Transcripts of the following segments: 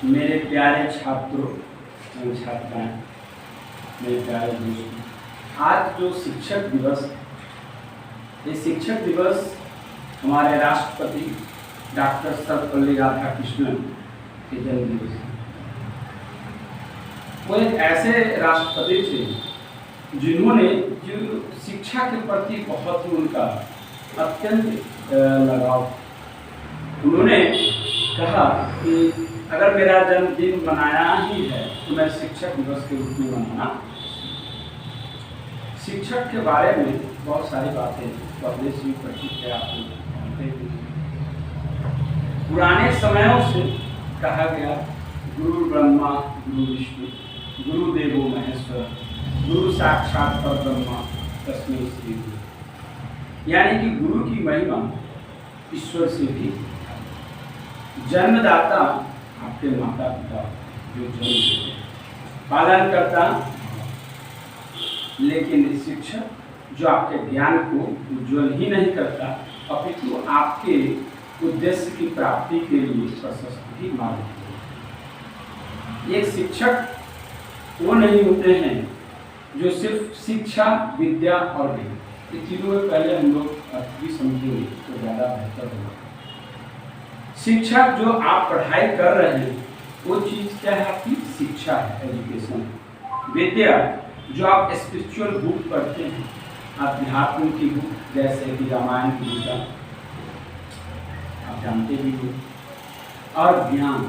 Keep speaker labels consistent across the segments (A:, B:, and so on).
A: मेरे प्यारे छात्रों एवं छात्राएं, मेरे प्यारे दोस्तों, आज जो शिक्षक दिवस है, ये शिक्षक दिवस हमारे राष्ट्रपति डॉक्टर सर्वपल्ली राधाकृष्णन के जन्म दिवस है। वो एक ऐसे राष्ट्रपति थे जिन्होंने जो शिक्षा के प्रति बहुत ही उनका अत्यंत लगाव। उन्होंने कहा कि अगर मेरा जन्मदिन मनाया ही है तो मैं शिक्षक दिवस के रूप में मनाना। शिक्षक के बारे में बहुत सारी बातें पहले से प्रचलित है, आप लोग जानते हैं। पुराने समयों से कहा गया गुरु ब्रह्मा गुरु विष्णु गुरुदेवो महेश्वर गुरु साक्षात परब्रह्म तस्मै श्री गुरु। यानी कि गुरु की महिमा ईश्वर से भी। जन्मदाता आपके माता पिता जो जन्म देते, पालन करता लेकिन शिक्षक जो आपके ज्ञान को उज्ज्वल ही नहीं करता अपितु आपके उद्देश्य की प्राप्ति के लिए प्रशस्त ही मार्ग है। एक शिक्षक वो नहीं होते हैं जो सिर्फ शिक्षा विद्या और ज्ञान, ये तीनों में पहले हम लोग अर्थ भी समझेंगे तो ज़्यादा बेहतर होगा। शिक्षा जो आप पढ़ाई कर रहे हैं वो चीज़ क्या है? आपकी शिक्षा है, एजुकेशन। विद्या जो आप स्पिरिचुअल बुक पढ़ते हैं, अध्यात्म की बुक जैसे कि रामायण की गीता आप जानते भी हो, और ज्ञान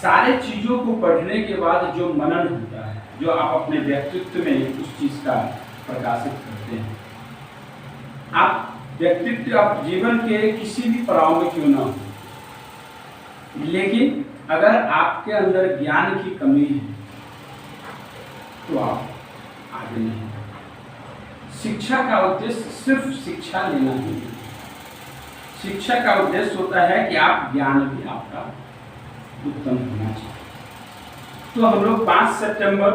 A: सारे चीज़ों को पढ़ने के बाद जो मनन होता है, जो आप अपने व्यक्तित्व में उस चीज़ का प्रकाशित करते हैं। आप व्यक्तित्व आप जीवन के किसी भी पड़ाव में क्यों ना हो, लेकिन अगर आपके अंदर ज्ञान की कमी है तो आप आगे नहीं। शिक्षा का उद्देश्य सिर्फ शिक्षा लेना ही नहीं। शिक्षा का उद्देश्य होता है कि आप ज्ञान भी आपका उत्तम होना चाहिए। तो हम लोग 5 सितंबर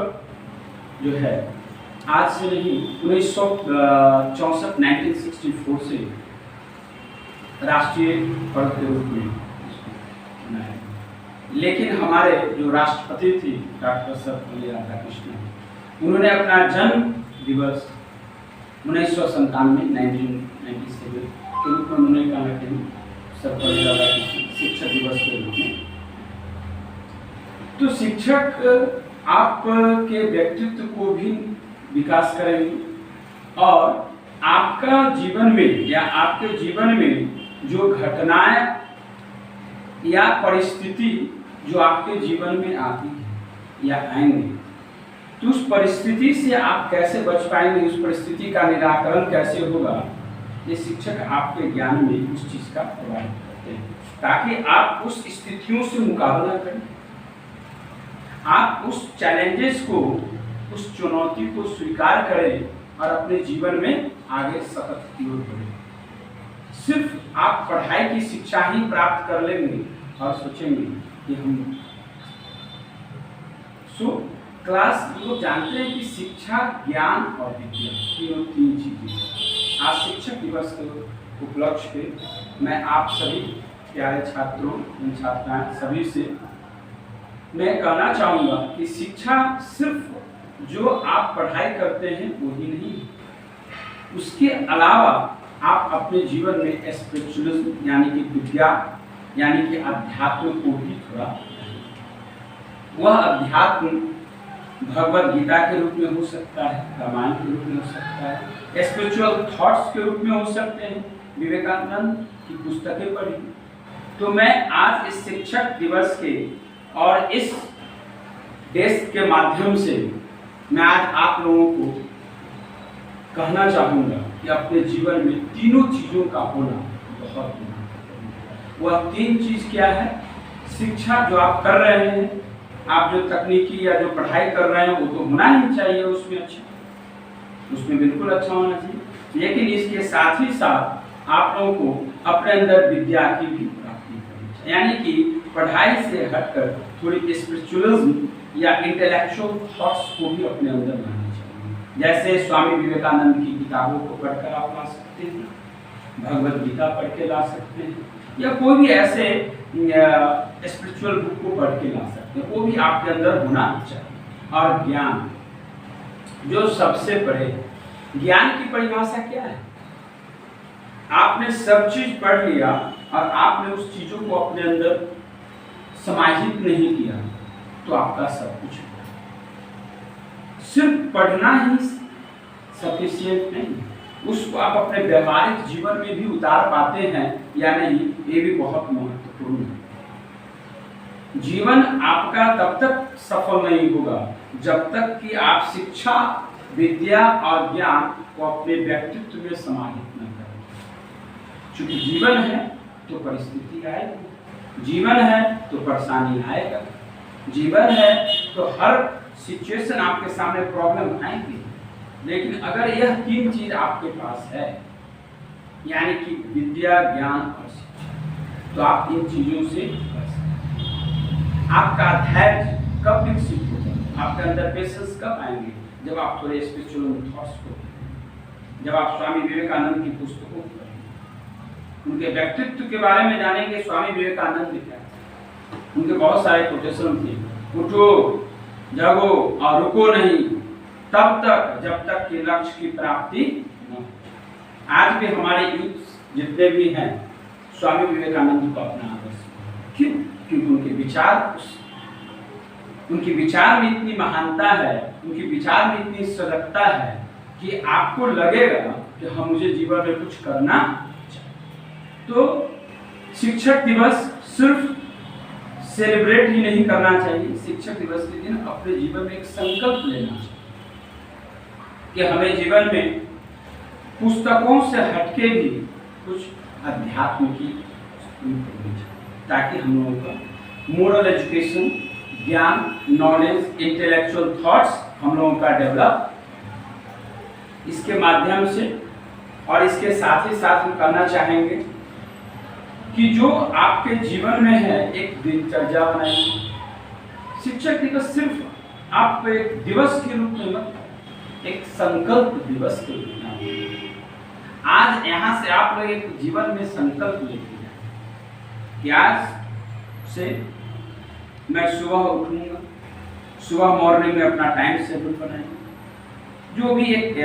A: जो है आज से नहीं 1964 1964 से राष्ट्रीय पर्व के रूप में मनाया। लेकिन हमारे जो राष्ट्रपति थी डॉक्टर सर्वपल्ली राधाकृष्णन, उन्होंने अपना जन्म दिवस 1997 1997 के रूप में उन्होंने कहा कि सर्वपल्ली राधाकृष्णन शिक्षक दिवस के रूप में। तो शिक्षक आपके व्यक्तित्व को भी विकास करेंगे और आपका जीवन में या आपके जीवन में जो घटनाएं या परिस्थिति जो आपके जीवन में आती है या आएंगे, तो उस परिस्थिति से आप कैसे बच पाएंगे, उस परिस्थिति का निराकरण कैसे होगा, ये शिक्षक आपके ज्ञान में उस चीज़ का प्रभाव करते हैं ताकि आप उस स्थितियों से मुकाबला करें, आप उस चैलेंजेस को, उस चुनौती को स्वीकार करें और अपने जीवन में आगे सतत की ओर बढ़ें। सिर्फ आप पढ़ाई की शिक्षा ही प्राप्त कर लेंगे और सोचेंगे कि हम क्लास लोग जानते हैं कि शिक्षा ज्ञान और विद्या तीनों तीन चीजें। आज शिक्षक दिवस के उपलक्ष्य पे मैं आप सभी प्यारे छात्रों छात्राएं सभी से मैं कहना चाहूँगा कि शिक्षा सिर्फ जो आप पढ़ाई करते हैं वो ही नहीं, उसके अलावा आप अपने जीवन में स्पिरिचुअलिज्म यानी कि विद्या यानी कि अध्यात्म को भी थोड़ा, वह अध्यात्म भगवद गीता के रूप में हो सकता है, रामायण के रूप में हो सकता है, स्पिरिचुअल थॉट्स के रूप में हो सकते हैं, विवेकानंद की पुस्तकें पढ़ी। तो मैं आज इस शिक्षक दिवस के और इस देश के माध्यम से मैं आज आप लोगों को कहना चाहूँगा कि अपने जीवन में तीनों चीज़ों का होना बहुत महत्वपूर्ण। वह तीन चीज़ क्या है? शिक्षा जो आप कर रहे हैं, आप जो तकनीकी या जो पढ़ाई कर रहे हैं वो तो होना ही चाहिए, उसमें अच्छा, उसमें बिल्कुल अच्छा होना चाहिए। लेकिन इसके साथ ही साथ आप लोगों को अपने अंदर विद्या की भी प्राप्ति करनी चाहिए, यानी कि पढ़ाई से हटकर थोड़ी स्पिरिचुअलिज्म या इंटेलेक्चुअल थॉट्स को भी अपने अंदर लानी चाहिए। जैसे स्वामी विवेकानंद की किताबों को पढ़कर आप ला सकते हैं, भगवत गीता पढ़ के ला सकते हैं, या कोई भी ऐसे स्पिरिचुअल बुक को पढ़ के ला सकते हैं, वो भी आपके अंदर होना चाहिए। और ज्ञान जो सबसे बड़े, ज्ञान की परिभाषा क्या है? आपने सब चीज पढ़ लिया और आपने उस चीजों को अपने अंदर समाहित नहीं किया तो आपका सब कुछ सिर्फ पढ़ना ही सफिशिएंट नहीं, उसको आप अपने व्यवहारिक जीवन में भी उतार पाते हैं या नहीं, ये भी बहुत महत्वपूर्ण है। जीवन आपका तब तक सफल नहीं होगा जब तक कि आप शिक्षा, विद्या और ज्ञान को अपने व्यक्तित्व में समाहित न करें। क्योंकि जीवन है तो परिस्थिति आएगी, जीवन है तो परेशानी आएगा, जीवन है तो हर सिचुएशन आपके सामने प्रॉब्लम आएगी। लेकिन अगर यह तीन चीज आपके पास है, यानी कि विद्या, ज्ञान और शिक्षा, तो आप इन चीजों से बच सकते हैं। आपका धैर्य कब विकसित होगा, आपके अंदर पेशेंस कब आएंगे? जब आप थोड़े स्पिरिचुअल थॉट्स को, जब आप स्वामी विवेकानंद की पुस्तकों को पढ़ेंगे, उनके व्यक्तित्व के बारे में जानेंगे। स्वामी विवेकानंद क्या है, उनके बहुत सारे कोटेशन थे, उठो जागो और रुको नहीं तब तक जब तक कि लक्ष्य की प्राप्ति न हो। आज भी हमारे यूथ जितने भी हैं स्वामी विवेकानंद को अपना आदर्श, क्यों? क्योंकि उनके विचार में इतनी महानता है, उनके विचार में इतनी सजगता है कि आपको लगेगा कि हम मुझे जीवन में कुछ करना चाहिए। तो शिक्षक दिवस सिर्फ सेलिब्रेट ही नहीं करना चाहिए, शिक्षक दिवस के दिन अपने जीवन में एक संकल्प लेना चाहिए कि हमें जीवन में पुस्तकों से हटके भी कुछ अध्यात्म की पढ़नी चाहिए, ताकि हम लोगों का मोरल एजुकेशन, ज्ञान, नॉलेज, इंटेलेक्चुअल थॉट्स हम लोगों का डेवलप इसके माध्यम से। और इसके साथ ही साथ हम कहना चाहेंगे कि जो आपके जीवन में है एक दिनचर्या बनाइए। शिक्षक दिवस सिर्फ आप एक दिवस के रूप में मत, एक संकल्प दिवस के रूप में आज यहाँ से आप लोग एक जीवन में संकल्प लेते हैं कि आज से मैं सुबह उठूंगा, सुबह मॉर्निंग में अपना टाइम शेड्यूल बनाएंगे, जो भी एक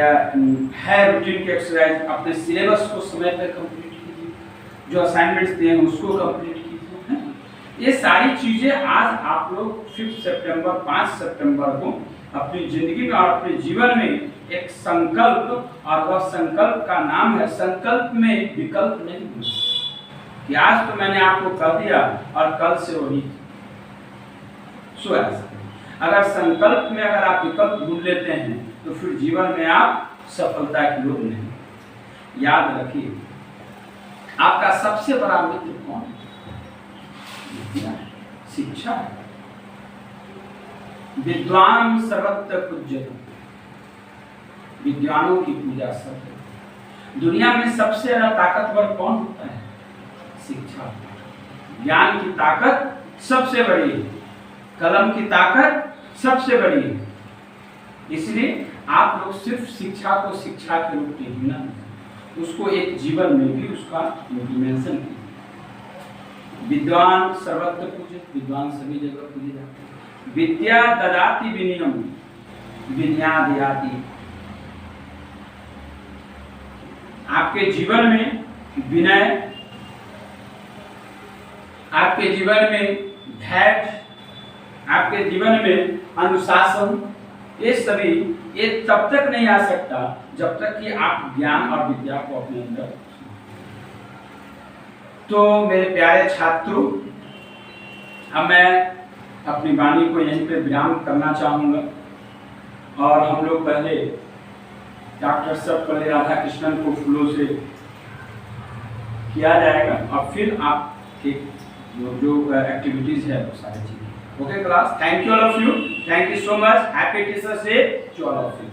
A: है रूटीन की एक्सरसाइज, अपने सिलेबस को समय पर कंप्लीट कीजिए, जो असाइनमेंट्स दिए हैं उसको कंप्लीट कीजिए। ये सारी चीजें आज आप लोग 5 सितंबर 5 सितंबर को अपनी जिंदगी में और अपने जीवन में एक संकल्प, और वह संकल्प का नाम है, संकल्प में विकल्प नहीं कि आज तो मैंने आपको कह दिया और कल से वही। सो अगर संकल्प में अगर आप विकल्प ढूंढ लेते हैं तो फिर जीवन में आप सफलता की ओर नहीं। याद रखिए, आपका सबसे बड़ा मित्र कौन है? शिक्षा है। विद्वान सर्वत्र पूज्यते, विद्वानों की पूजा सब। दुनिया में सबसे ज्यादा ताकतवर कौन होता है? शिक्षा। ज्ञान की ताकत सबसे बड़ी है, कलम की ताकत सबसे बड़ी है। इसलिए आप लोग सिर्फ शिक्षा को शिक्षा के रूप में ही ना, उसको एक जीवन में भी उसका इम्प्लीमेंटेशन कीजिए। विद्वान सर्वत्र पूजित, विद्वान सभी जगह पूजे जाते हैं। विद्या ददाति विनयम विनया दयाति। आपके जीवन में विनय, आपके जीवन में धैर्य, आपके जीवन में अनुशासन, ये सभी ये तब तक नहीं आ सकता जब तक कि आप ज्ञान और विद्या को अपने अंदर। तो मेरे प्यारे छात्रों, अब मैं अपनी वाणी को यहीं पे विराम करना चाहूँगा और हम लोग पहले डॉक्टर सर्वपल्ली राधाकृष्णन को फूलों से किया जाएगा और फिर आपके जो एक्टिविटीज है वो सारी चीजें। Okay class, thank you all of you, thank you so much, happy teachers day to all of you.